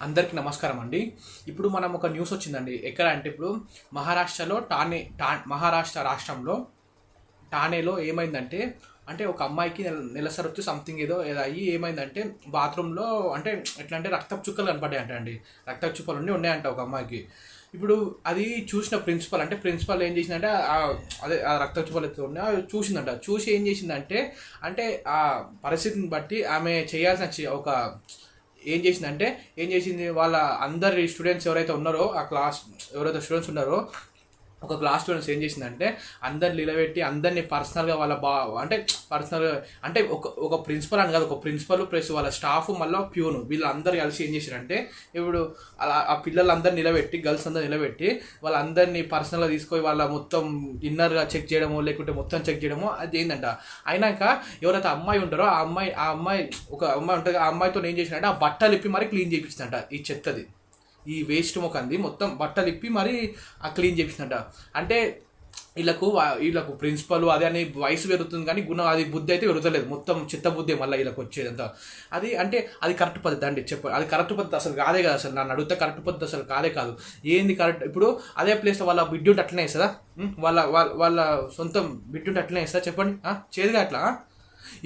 అందరికీ నమస్కారం అండి. ఇప్పుడు మనం ఒక న్యూస్ వచ్చిందండి. ఎక్కడ అంటే ఇప్పుడు మహారాష్ట్రలో మహారాష్ట్ర రాష్ట్రంలో ఠానేలో ఏమైందంటే అంటే ఒక అమ్మాయికి నెలసరి వచ్చి సంథింగ్ ఏదో అయ్యి ఏమైందంటే బాత్రూంలో అంటే ఎట్లా అంటే రక్తపు చుక్కలు కనపడ్డాయంట అండి. రక్తపు చుక్కలు ఉన్నాయంట ఒక అమ్మాయికి. ఇప్పుడు అది చూసిన ప్రిన్సిపల్ ఏం చేసిందంటే అదే ఆ రక్తపు చుక్కలు అయితే ఉన్నాయి అవి చూసిందంట. చూసి ఏం చేసిందంటే అంటే ఆ పరిస్థితిని బట్టి ఆమె చేయాల్సిన ఒక ఏం చేసింది వాళ్ళ అందరి స్టూడెంట్స్ ఎవరైతే ఉన్నారో ఆ క్లాస్ ఎవరైతే స్టూడెంట్స్ ఉన్నారో ఒక క్లాస్ స్టూడెంట్స్ ఏం చేసిందంటే అందరిని నిలబెట్టి అందరినీ పర్సనల్గా వాళ్ళ అంటే పర్సనల్గా అంటే ఒక ప్రిన్సిపల్ అని కాదు, ఒక ప్రిన్సిపల్ ప్లస్ వాళ్ళ స్టాఫ్ మళ్ళీ ప్యూను వీళ్ళందరూ కలిసి ఏం చేశారంటే ఇప్పుడు అలా ఆ పిల్లలందరూ నిలబెట్టి గర్ల్స్ అందరూ నిలబెట్టి వాళ్ళందరినీ పర్సనల్గా తీసుకొని వాళ్ళ మొత్తం ఇన్నర్గా చెక్ చేయడము లేకుంటే మొత్తం చెక్ చేయడము అది ఏంటంట. అయినాక ఎవరైతే అమ్మాయి ఉంటారో ఆ అమ్మాయి ఒక అమ్మాయి ఉంటుంది, ఆ అమ్మాయితో ఏం చేసినట్టే ఆ బట్టలు ఇప్పి మరి క్లీన్ చేయించిందంట ఈ చెత్తది, ఈ వేస్ట్ మొకంది మొత్తం బట్టలు ఇప్పి మరి ఆ క్లీన్ చేపించినట్ట. అంటే వీళ్ళకు ప్రిన్సిపల్ అదే అని వయసు పెరుగుతుంది కానీ గుణం అది బుద్ధి అయితే పెరుగుతలేదు, మొత్తం చిత్త బుద్ధి మళ్ళీ వీళ్ళకి వచ్చేదంతా. అది అంటే అది కరెక్ట్ పద్ధతి అండి అది కరెక్ట్ పద్ధతి అసలు కాదే కదా, అసలు నన్ను అడిగితే కరెక్ట్ పద్ధతి అసలు కాదే కాదు. ఏంది కరెక్ట్? ఇప్పుడు అదే ప్లేస్లో వాళ్ళ బిడ్డ అట్లనే వేస్తుందా? వాళ్ళ వాళ్ళ వాళ్ళ సొంతం బిడ్డ అట్లనే వేస్తుందా చెప్పండి? చేదుగా అట్లా.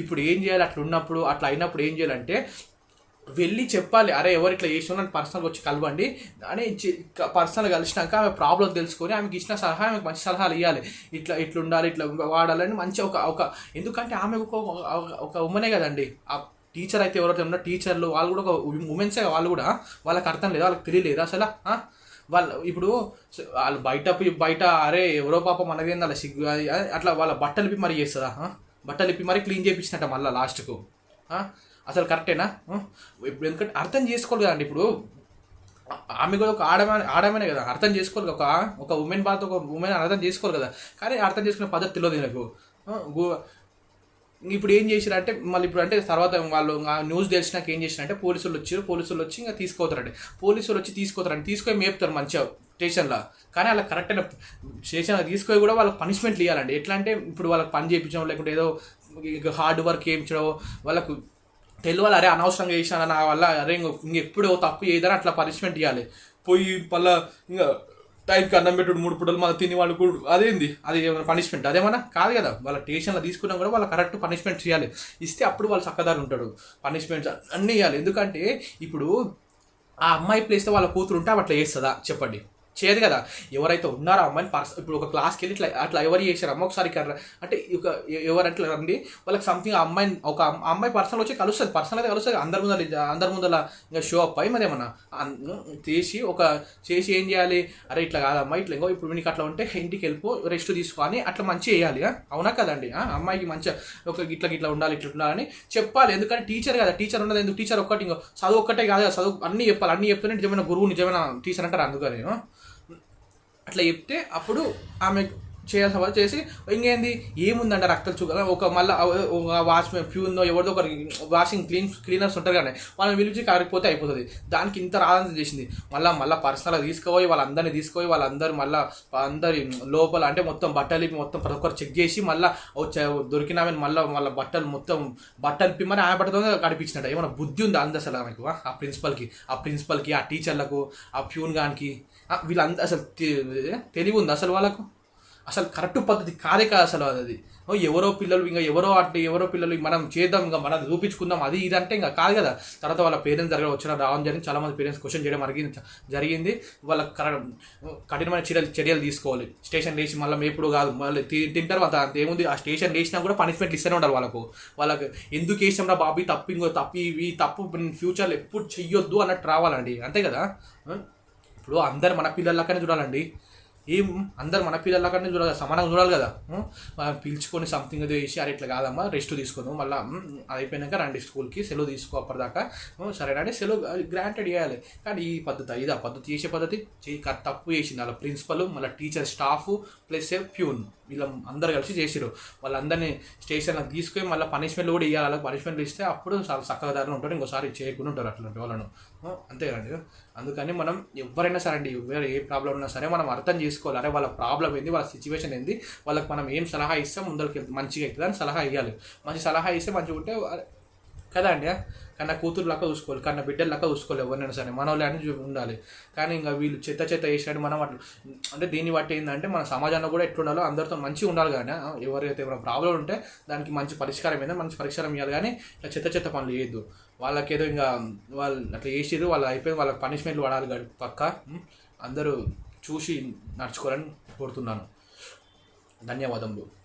ఇప్పుడు ఏం చేయాలి అట్లా ఉన్నప్పుడు, అట్లా అయినప్పుడు ఏం చేయాలంటే వెళ్ళి చెప్పాలి, అరే ఎవరు ఇట్లా చేసిన పర్సనల్గా వచ్చి కలవండి అని పర్సనల్గా కలిసినాక ఆమె ప్రాబ్లం తెలుసుకొని ఆమెకి ఇచ్చిన సలహా ఆమెకు మంచి సలహాలు ఇవ్వాలి. ఇట్లా ఉండాలి, ఇట్లా వాడాలని మంచి ఒక ఎందుకంటే ఆమె ఒక ఉమెనే కదండి. ఆ టీచర్ అయితే ఎవరైతే ఉన్నారో టీచర్లు వాళ్ళు కూడా ఒక ఉమెన్సే, వాళ్ళు కూడా వాళ్ళకి అర్థం లేదా, వాళ్ళకి తెలియలేదు అసలు. వాళ్ళు ఇప్పుడు వాళ్ళు బయట అరే ఎవరో పాప మనదేంది అలా సిగ్గు అట్లా వాళ్ళ బట్టలు ఇప్పి మరి చేస్తుందా? బట్టలు ఇప్పి మరి క్లీన్ చేయించినట్ట మళ్ళీ లాస్ట్కు. అసలు కరెక్టేనా? ఇప్పుడు ఎందుకంటే అర్థం చేసుకోవాలి కదండి. ఇప్పుడు ఆమె కూడా ఒక ఆడమనే కదా, అర్థం చేసుకోవాలి. ఒక ఉమెన్ బాత్ ఒక ఉమెన్ అర్థం చేసుకోవాలి కదా, కానీ అర్థం చేసుకునే పద్ధతి తెలియదు నాకు. ఇప్పుడు ఏం చేశారంటే మళ్ళీ ఇప్పుడు అంటే తర్వాత వాళ్ళు న్యూస్ తెలిసినాక ఏం చేసినారంటే పోలీసులు వచ్చి ఇంకా తీసుకోతారండి. పోలీసులు వచ్చి తీసుకొని మేపుతారు మంచిగా స్టేషన్లో. కానీ వాళ్ళకి కరెక్ట్ అయిన స్టేషన్లో తీసుకొని కూడా వాళ్ళకి పనిష్మెంట్లు ఇవ్వాలండి. ఎట్లా అంటే ఇప్పుడు వాళ్ళకి పని చేయించడం లేకుంటే ఏదో హార్డ్ వర్క్ చేయించడం వాళ్ళకు తెలియాలి. అరే అనవసరంగా చేసినా నా వల్ల, అరే ఇంకెప్పుడు తప్పు చేయదని అట్లా పనిష్మెంట్ ఇవ్వాలి. పోయి మళ్ళీ ఇంకా టైంకి అన్నం పెట్టుడు 3 పూటలు మళ్ళీ తిని వాళ్ళు కూడా అదేంది, అది ఏమైనా పనిష్మెంట్? అదేమన్నా కాదు కదా. వాళ్ళ స్టేషన్లో తీసుకున్నా కూడా వాళ్ళ కరెక్ట్ పనిష్మెంట్స్ ఇవ్వాలి. ఇస్తే అప్పుడు వాళ్ళు చక్కదారు ఉంటాడు. పనిష్మెంట్స్ అన్నీ ఇవ్వాలి. ఎందుకంటే ఇప్పుడు ఆ అమ్మాయి ప్లేస్తో వాళ్ళ కూతురు ఉంటే అట్లా చేస్తుందా చెప్పండి? చేయదు కదా. ఎవరైతే ఉన్నారో అమ్మాయిని ఇప్పుడు ఒక క్లాస్కి వెళ్ళి అట్లా ఎవరు చేశారు అమ్మ ఒకసారి అంటే ఎవరంటే రండి వాళ్ళకి సంథింగ్ ఒక అమ్మాయి పర్సనల్ వచ్చి కలుస్తుంది, పర్సనల్ అయితే కలుస్తుంది. అందరి ముందర ఇంకా షో అప్ అయ్యి మరేమన్నా చేసి ఏం చేయాలి? అరే ఇట్లా కాదమ్మా, ఇట్లా ఇంకో ఇప్పుడు నీకు అట్లా ఉంటే ఇంటికి వెళ్ళిపో, రెస్ట్ తీసుకొని అట్లా మంచిగా వేయాలి. అవునా కదండి? అమ్మాయికి మంచిగా ఇట్లా ఉండాలి, ఇట్లా ఉండాలని చెప్పాలి. ఎందుకంటే టీచర్ కదా, టీచర్ ఉన్నది ఎందుకు? టీచర్ ఒక్కటి ఇంకో చదువు ఒక్కటే కాదు కదా, చదువు అన్నీ చెప్పాలి. అన్నీ చెప్తేనే నిజమైన గురువు నిజమైన టీచర్ అంటారు. అందుకని అట్లా చెప్తే అప్పుడు ఆమె చేయాల్సిన వాళ్ళు చేసి ఇంకేంది ఏముందంట రక్తం చుక్క ఒక మళ్ళీ వాచ్మెన్ ప్యూన్లో ఎవరిదో ఒక క్లీనర్స్ ఉంటారు కానీ వాళ్ళని పిలిచి కారిపోతే అయిపోతుంది. దానికి ఇంత రాదంతా చేసింది. మళ్ళీ పర్సనల్గా తీసుకుపోయి వాళ్ళందరూ మళ్ళీ అందరి లోపల అంటే మొత్తం మొత్తం ప్రతి ఒక్కరు చెక్ చేసి మళ్ళీ దొరికినామని మళ్ళీ బట్టలు ఇప్పి మరి ఆమె బట్టతో కడిపించినట్టు. ఏమైనా బుద్ధి ఉందా అంత అసలు ఆమెకు? ఆ ప్రిన్సిపల్కి ఆ టీచర్లకు ఆ ప్యూన్ గానికి వీళ్ళంతా అసలు తెలివి ఉంది అసలు వాళ్ళకు? అసలు కరెక్ట్ పద్ధతి కాదే కాదు అసలు. అది ఎవరో పిల్లలు మనం చేద్దాం, ఇంకా మనం చూపించుకుందాం అది ఇది అంటే ఇంకా కాదు కదా. తర్వాత వాళ్ళ పేరెంట్స్ దగ్గర రావడం జరిగింది. చాలామంది పేరెంట్స్ క్వశ్చన్ చేయడం జరిగింది. వాళ్ళ కఠినమైన చర్యలు తీసుకోవాలి. స్టేషన్ లేచి మళ్ళీ ఎప్పుడు కాదు, మళ్ళీ తింటారు అంత ఏముంది. ఆ స్టేషన్ లేచినా కూడా పనిష్మెంట్లు ఇస్తూనే ఉండాలి వాళ్ళకు ఎందుకు వేసాం రా బాబీ తప్పు ఫ్యూచర్లో ఎప్పుడు చెయ్యొద్దు అన్నట్టు రావాలండి. అంతే కదా. ఇప్పుడు అందరు మన పిల్లలకనే చూడాలండి. అందరు మన పిల్లలకనే చూడాలి, సమానంగా చూడాలి కదా. పిలుచుకొని సంథింగ్ ఏదో చేసి అరే ఇట్లా కాదమ్మా రెస్ట్ తీసుకుందాం, మళ్ళీ అయిపోయినాక రండి స్కూల్కి సెలవు తీసుకో అప్పటిదాకా సరేనండి సెలవు గ్రాంటెడ్ చేయాలి. కానీ ఈ పద్ధతి ఇది ఆ పద్ధతి చేసే పద్ధతి తప్పు చేసింది. వాళ్ళ ప్రిన్సిపల్ మళ్ళీ టీచర్ స్టాఫ్ ప్లస్ ప్యూన్ వీళ్ళ అందరు కలిసి చేసిరు. వాళ్ళందరినీ స్టేషన్లో తీసుకొని మళ్ళీ పనిష్మెంట్లు కూడా ఇవ్వాలి. వాళ్ళకి పనిష్మెంట్లు ఇస్తే అప్పుడు చాలా చక్కగా దారిలో ఉంటారు, ఇంకోసారి చేయకుండా ఉంటారు అట్లాంటి వాళ్ళను. అంతే కదండి. అందుకని మనం ఎవరైనా సరే అండి, వేరే ఏ ప్రాబ్లం ఉన్నా సరే మనం అర్థం చేసుకోవాలి. అరే వాళ్ళ ప్రాబ్లం ఏంది, వాళ్ళ సిచ్యువేషన్ ఏంది, వాళ్ళకి మనం ఏం సలహా ఇస్తే ముందరికి మంచిగా అవుతుంది అని సలహా ఇవ్వాలి. మంచి సలహా ఇస్తే మంచిగా ఉంటే కదా అండి. కన్నా కూతురు లెక్క చూసుకోవాలి, కన్నా బిడ్డల లెక్క చూసుకోవాలి ఎవరినైనా సరే, మనోళ్ళే అని ఉండాలి. కానీ ఇంకా వీళ్ళు చెత్త చెత్త చేసినట్టు మనం అట్లా అంటే దీన్ని బట్టి ఏంటంటే మన సమాజంలో కూడా ఎట్లుండాలో అందరితో మంచిగా ఉండాలి. కానీ ఎవరైతే ఏమైనా ప్రాబ్లం ఉంటే దానికి మంచి పరిష్కారం ఏంటంటే మంచి పరిష్కారం ఇవ్వాలి. కానీ ఇట్లా చెత్త చెత్త పనులు చేయొద్దు. వాళ్ళకేదో ఇంకా వాళ్ళు అట్లా చేసిరు, వాళ్ళు అయిపోయింది, వాళ్ళకి పనిష్మెంట్లు పడాలి పక్క. అందరూ చూసి నడుచుకోవాలని కోరుతున్నాను. ధన్యవాదములు.